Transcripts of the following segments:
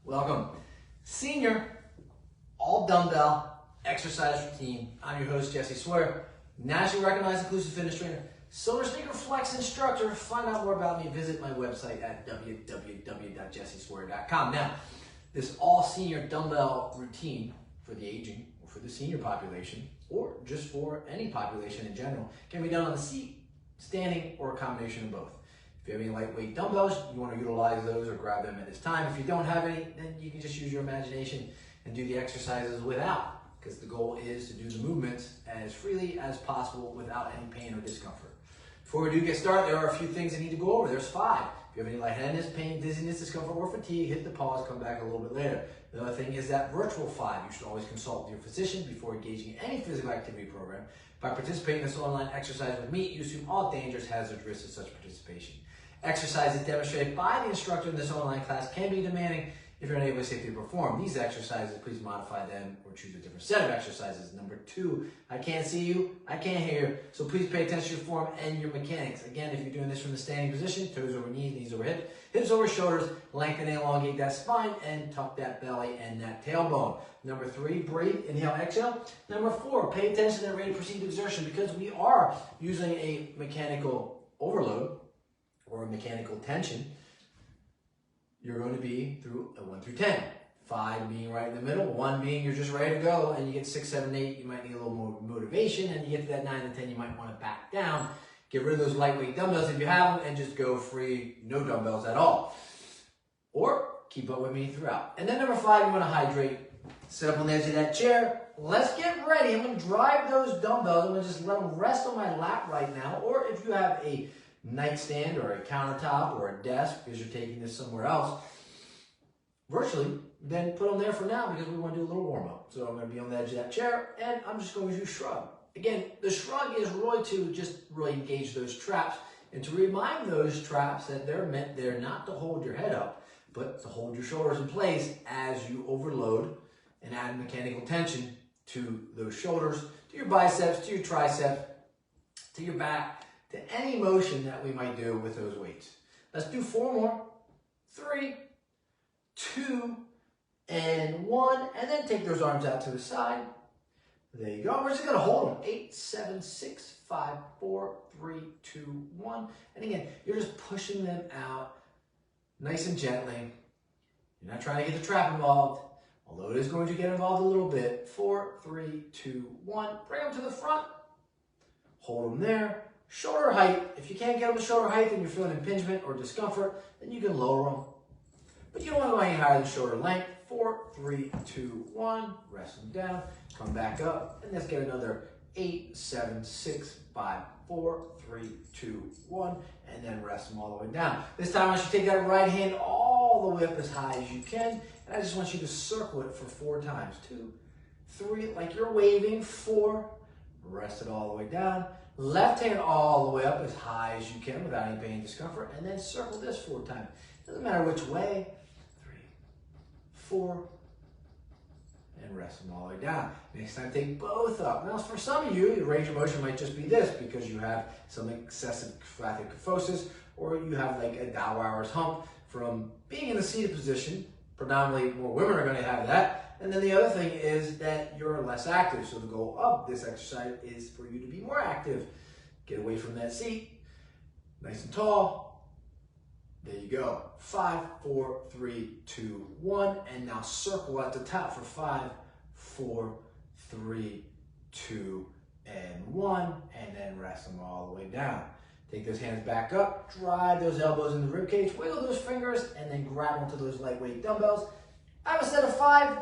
Welcome. Senior all dumbbell exercise routine. I'm your host, Jesse Swear, nationally recognized inclusive fitness trainer, Silver Sneaker Flex instructor. Find out more about me, visit my website at www.jesseswear.com. Now, this all senior dumbbell routine for the aging or for the senior population or just for any population in general can be done on the seat, standing, or a combination of both. If you have any lightweight dumbbells, you want to utilize those or grab them at this time. If you don't have any, then you can just use your imagination and do the exercises without, because the goal is to do the movements as freely as possible without any pain or discomfort. Before we do get started, there are a few things I need to go over. There's 5. If you have any lightheadedness, pain, dizziness, discomfort, or fatigue, hit the pause, come back a little bit later. The other thing is that virtual 5. You should always consult your physician before engaging in any physical activity program. By participating in this online exercise with me, you assume all dangers, hazards, risks of such participation. Exercises demonstrated by the instructor in this online class can be demanding. If you're unable to safely perform these exercises, please modify them or choose a different set of exercises. Number 2, I can't see you, I can't hear you, so please pay attention to your form and your mechanics. Again, if you're doing this from the standing position, toes over knees, knees over hips, hips over shoulders, lengthen and elongate that spine and tuck that belly and that tailbone. Number 3, breathe, inhale, exhale. Number 4, pay attention to the rate of perceived exertion, because we are using a mechanical overload or a mechanical tension. You're going to be through a 1 through 10. 5 being right in the middle, 1 being you're just ready to go, and you get 6, 7, 8, you might need a little more motivation, and you get to that 9 and 10, you might want to back down. Get rid of those lightweight dumbbells if you have them, and just go free, no dumbbells at all. Or keep up with me throughout. And then number 5, you want to hydrate. Sit up on the edge of that chair. Let's get ready. I'm going to drive those dumbbells. I'm going to just let them rest on my lap right now, or if you have a nightstand or a countertop or a desk because you're taking this somewhere else virtually, then put them there for now because we want to do a little warm up. So I'm going to be on the edge of that chair and I'm just going to do shrug. Again, the shrug is really to just really engage those traps and to remind those traps that they're not to hold your head up, but to hold your shoulders in place as you overload and add mechanical tension to those shoulders, to your biceps, to your triceps, to your back, to any motion that we might do with those weights. Let's do 4 more. 3, 2, and 1. And then take those arms out to the side. There you go. We're just going to hold them. 8, 7, 6, 5, 4, 3, 2, 1. And again, you're just pushing them out nice and gently. You're not trying to get the trap involved, although it is going to get involved a little bit. 4, 3, 2, 1. Bring them to the front. Hold them there. Shoulder height. If you can't get them to shoulder height and you're feeling impingement or discomfort, then you can lower them. But you don't want to go any higher than shoulder length. 4, 3, 2, 1. Rest them down. Come back up. And let's get another 8, 7, 6, 5, 4, 3, 2, 1. And then rest them all the way down. This time I want you to take that right hand all the way up as high as you can. And I just want you to circle it for 4 times. 2, 3, like you're waving. 4. Rest it all the way down. Left hand all the way up as high as you can without any pain and discomfort. And then circle this 4 times. Doesn't matter which way. 3, 4. And rest them all the way down. Next time, take both up. Now, for some of you, the range of motion might just be this because you have some excessive thoracic kyphosis or you have like a Dowhower's hump from being in the seated position. Predominantly, more women are going to have that. And then the other thing is that you're less active. So the goal of this exercise is for you to be more active. Get away from that seat. Nice and tall. There you go. 5, 4, 3, 2, 1. And now circle at the top for 5, 4, 3, 2, and 1. And then rest them all the way down. Take those hands back up. Drive those elbows in the ribcage. Wiggle those fingers. And then grab onto those lightweight dumbbells. I have a set of 5.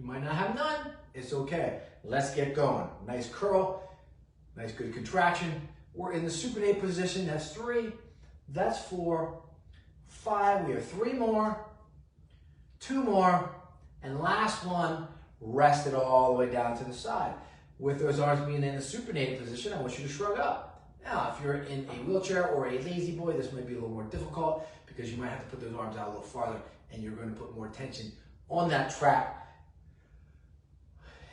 You might not have none. It's okay. Let's get going. Nice curl. Nice good contraction. We're in the supinate position. That's 3. That's 4. 5. We have 3 more. 2 more. And last one. Rest it all the way down to the side. With those arms being in the supinated position, I want you to shrug up. Now, if you're in a wheelchair or a lazy boy, this might be a little more difficult because you might have to put those arms out a little farther and you're going to put more tension on that trap.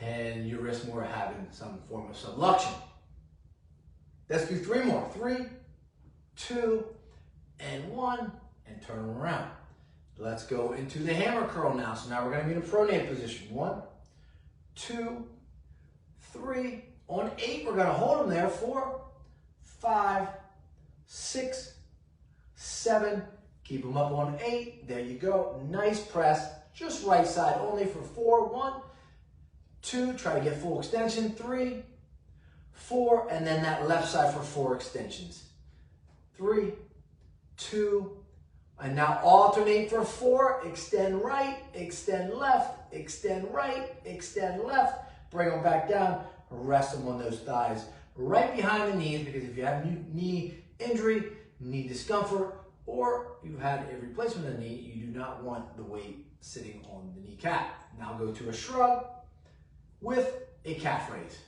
And you risk more having some form of subluxation. Let's do 3 more. 3, 2, and 1, and turn them around. Let's go into the hammer curl now. So now we're going to be in a pronate position. 1, 2, 3. On 8, we're going to hold them there. 4, 5, 6, 7. Keep them up on 8. There you go. Nice press. Just right side only for 4. 1, 2. Try to get full extension. 3, 4. And then that left side for 4 extensions. 3, 2. And now alternate for 4. Extend right, extend left, extend right, extend left. Bring them back down. Rest them on those thighs right behind the knees, because if you have knee injury, knee discomfort, or you've had a replacement of the knee, you do not want the weight sitting on the kneecap. Now go to a shrug with a calf raise.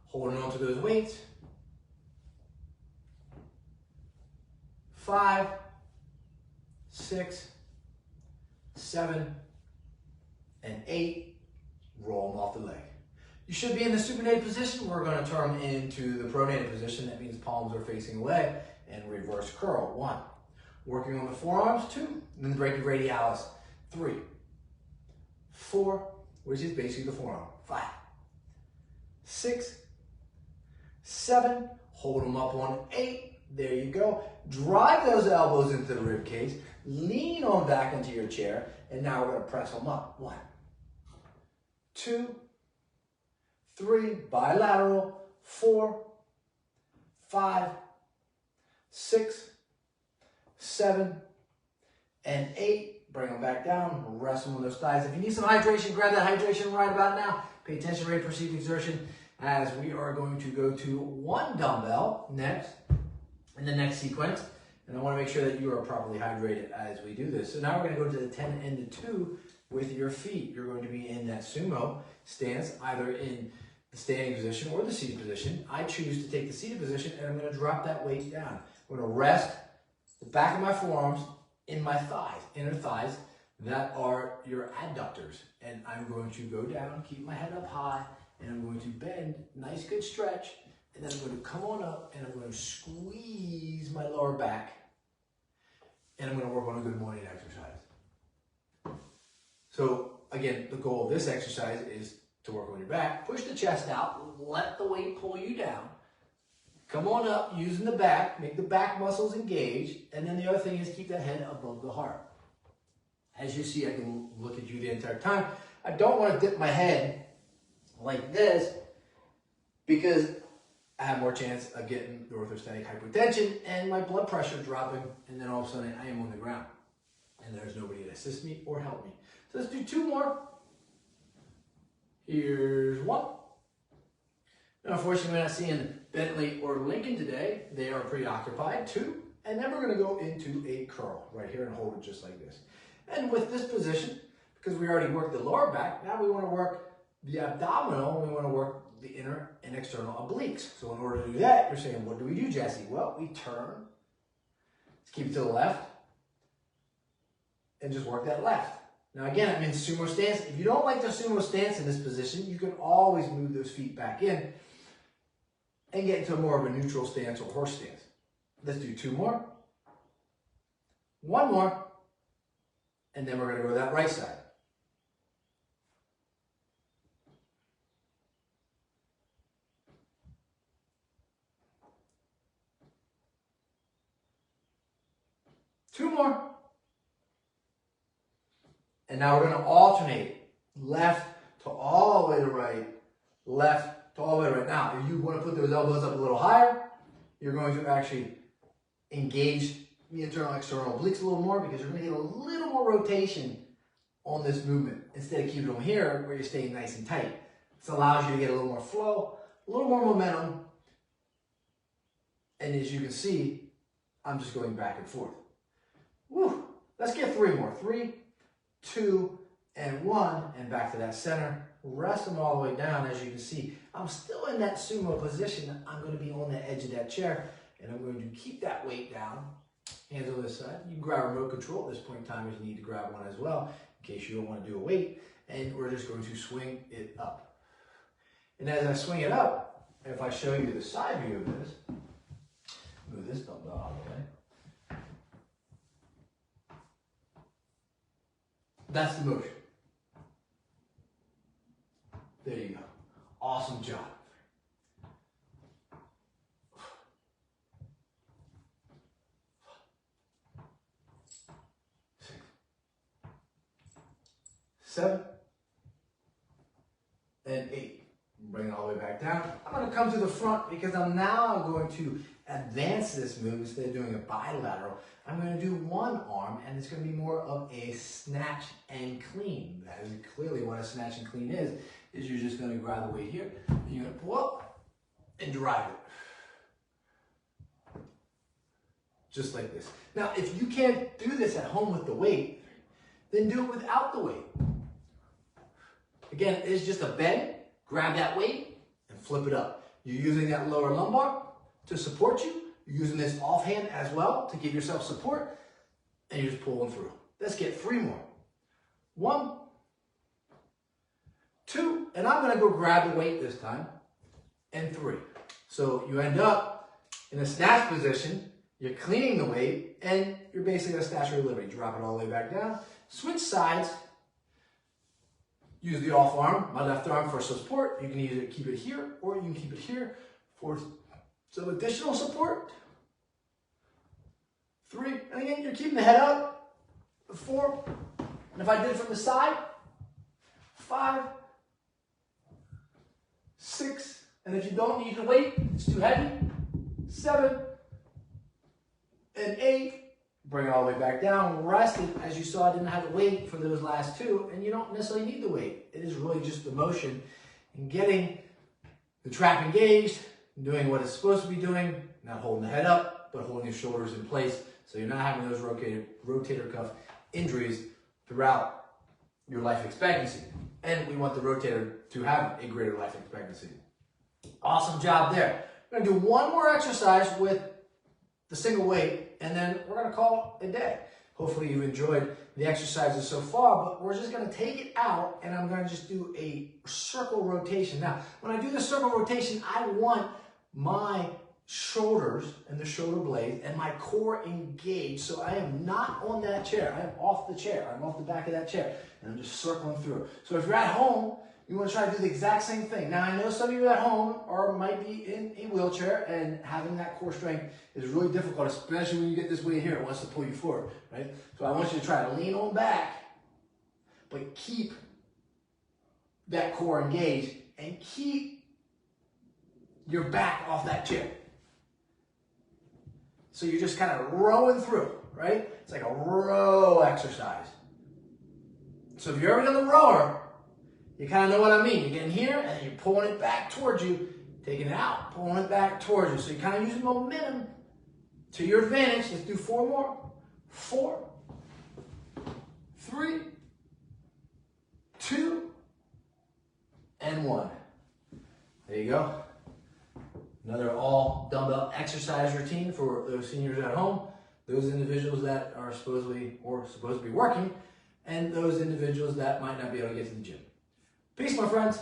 Holding on to those weights. 5, 6, 7, and 8. Roll them off the leg. You should be in the supinated position. We're going to turn into the pronated position. That means palms are facing away, and reverse curl. 1. Working on the forearms. 2. And then brachioradialis. 3, 4, which is basically the forearm. 5, 6, 7. Hold them up on 8. There you go. Drive those elbows into the rib cage. Lean on back into your chair. And now we're going to press them up. 1, 2, 3, bilateral. 4, 5, 6, 7, and 8. Bring them back down. Rest them on those thighs. If you need some hydration, grab that hydration right about now. Pay attention, ready to perceived exertion, as we are going to go to 1 dumbbell next in the next sequence. And I want to make sure that you are properly hydrated as we do this. So now we're going to go to the 10 and the 2 with your feet. You're going to be in that sumo stance, either in the standing position or the seated position. I choose to take the seated position, and I'm going to drop that weight down. I'm going to rest the back of my forearms in my thighs, inner thighs, that are your adductors. And I'm going to go down, keep my head up high, and I'm going to bend, nice good stretch, and then I'm going to come on up, and I'm going to squeeze my lower back, and I'm going to work on a good morning exercise. So again, the goal of this exercise is to work on your back. Push the chest out, let the weight pull you down. Come on up, using the back, make the back muscles engage, and then the other thing is keep that head above the heart. As you see, I can look at you the entire time. I don't want to dip my head like this, because I have more chance of getting the orthostatic hypotension and my blood pressure dropping, and then all of a sudden I am on the ground and there's nobody to assist me or help me. So let's do 2 more. Here's 1. Now, unfortunately, we're not seeing Bentley or Lincoln today. They are preoccupied. 2. And then we're going to go into a curl right here and hold it just like this. And with this position, because we already worked the lower back, now we want to work the abdominal, and we want to work the inner and external obliques. So in order to do that, you're saying, what do we do, Jesse? Well, we turn. Let's keep it to the left. And just work that left. Now again, I'm in sumo stance. If you don't like the sumo stance in this position, you can always move those feet back in and get into more of a neutral stance or horse stance. Let's do 2 more. 1 more. And then we're going to go to that right side. Two more. And now we're going to alternate left to all the way to right, left to all the way to right. Now, if you want to put those elbows up a little higher, you're going to actually engage the internal external obliques a little more, because you're going to get a little more rotation on this movement instead of keeping them here where you're staying nice and tight. This allows you to get a little more flow, a little more momentum. And as you can see, I'm just going back and forth. Woo. Let's get 3 more. 3, 2, and 1, and back to that center. Rest them all the way down. As you can see, I'm still in that sumo position. I'm going to be on the edge of that chair, and I'm going to keep that weight down. Hands on this side. You can grab remote control at this point in time if you need to grab one as well, in case you don't want to do a weight. And we're just going to swing it up. And as I swing it up, if I show you the side view of this, move this dumbbell out of the way. That's the motion. There you go. Awesome job. Six, 7, and 8. Bring it all the way back down. I'm going to come to the front because I'm now going to advance this move. Instead of doing a bilateral, I'm going to do one arm, and it's going to be more of a snatch and clean. That is clearly what a snatch and clean is you're just going to grab the weight here, and you're going to pull up and drive it. Just like this. Now, if you can't do this at home with the weight, then do it without the weight. Again, it's just a bend. Grab that weight and flip it up. You're using that lower lumbar to support you. You're using this offhand as well to give yourself support, and you're just pulling through. Let's get 3 more. 1, 2, and I'm going to go grab the weight this time, and 3. So you end up in a snatch position. You're cleaning the weight, and you're basically going to snatch your liberty. Drop it all the way back down. Switch sides. Use the off arm, my left arm for support. You can either keep it here or you can keep it here for some additional support. 3, and again, you're keeping the head up. 4, and if I did it from the side, 5, 6, and if you don't need the weight, it's too heavy, 7, and 8. Bring it all the way back down. Rest it. As you saw, I didn't have the weight for those last 2, and you don't necessarily need the weight. It is really just the motion and getting the trap engaged, doing what it's supposed to be doing, not holding the head up, but holding your shoulders in place so you're not having those rotator cuff injuries throughout your life expectancy. And we want the rotator to have a greater life expectancy. Awesome job there. We're going to do one more exercise with the single weight, and then we're going to call it a day. Hopefully you've enjoyed the exercises so far, but we're just going to take it out, and I'm going to just do a circle rotation. Now, when I do the circle rotation, I want my shoulders and the shoulder blades and my core engaged, so I am not on that chair. I am off the chair. I'm off the back of that chair, and I'm just circling through. So if you're at home, you want to try to do the exact same thing. Now, I know some of you at home might be in a wheelchair, and having that core strength is really difficult, especially when you get this weight here. It wants to pull you forward, right? So I want you to try to lean on back, but keep that core engaged and keep your back off that chair. So you're just kind of rowing through, right? It's like a row exercise. So if you're ever in the rower, you kind of know what I mean. You're getting here, and then you're pulling it back towards you, taking it out, pulling it back towards you. So you're kind of using momentum to your advantage. Let's do 4 more. 4, 3, 2, and 1. There you go. Another all dumbbell exercise routine for those seniors at home, those individuals that are supposed to be working, and those individuals that might not be able to get to the gym. Peace, my friends.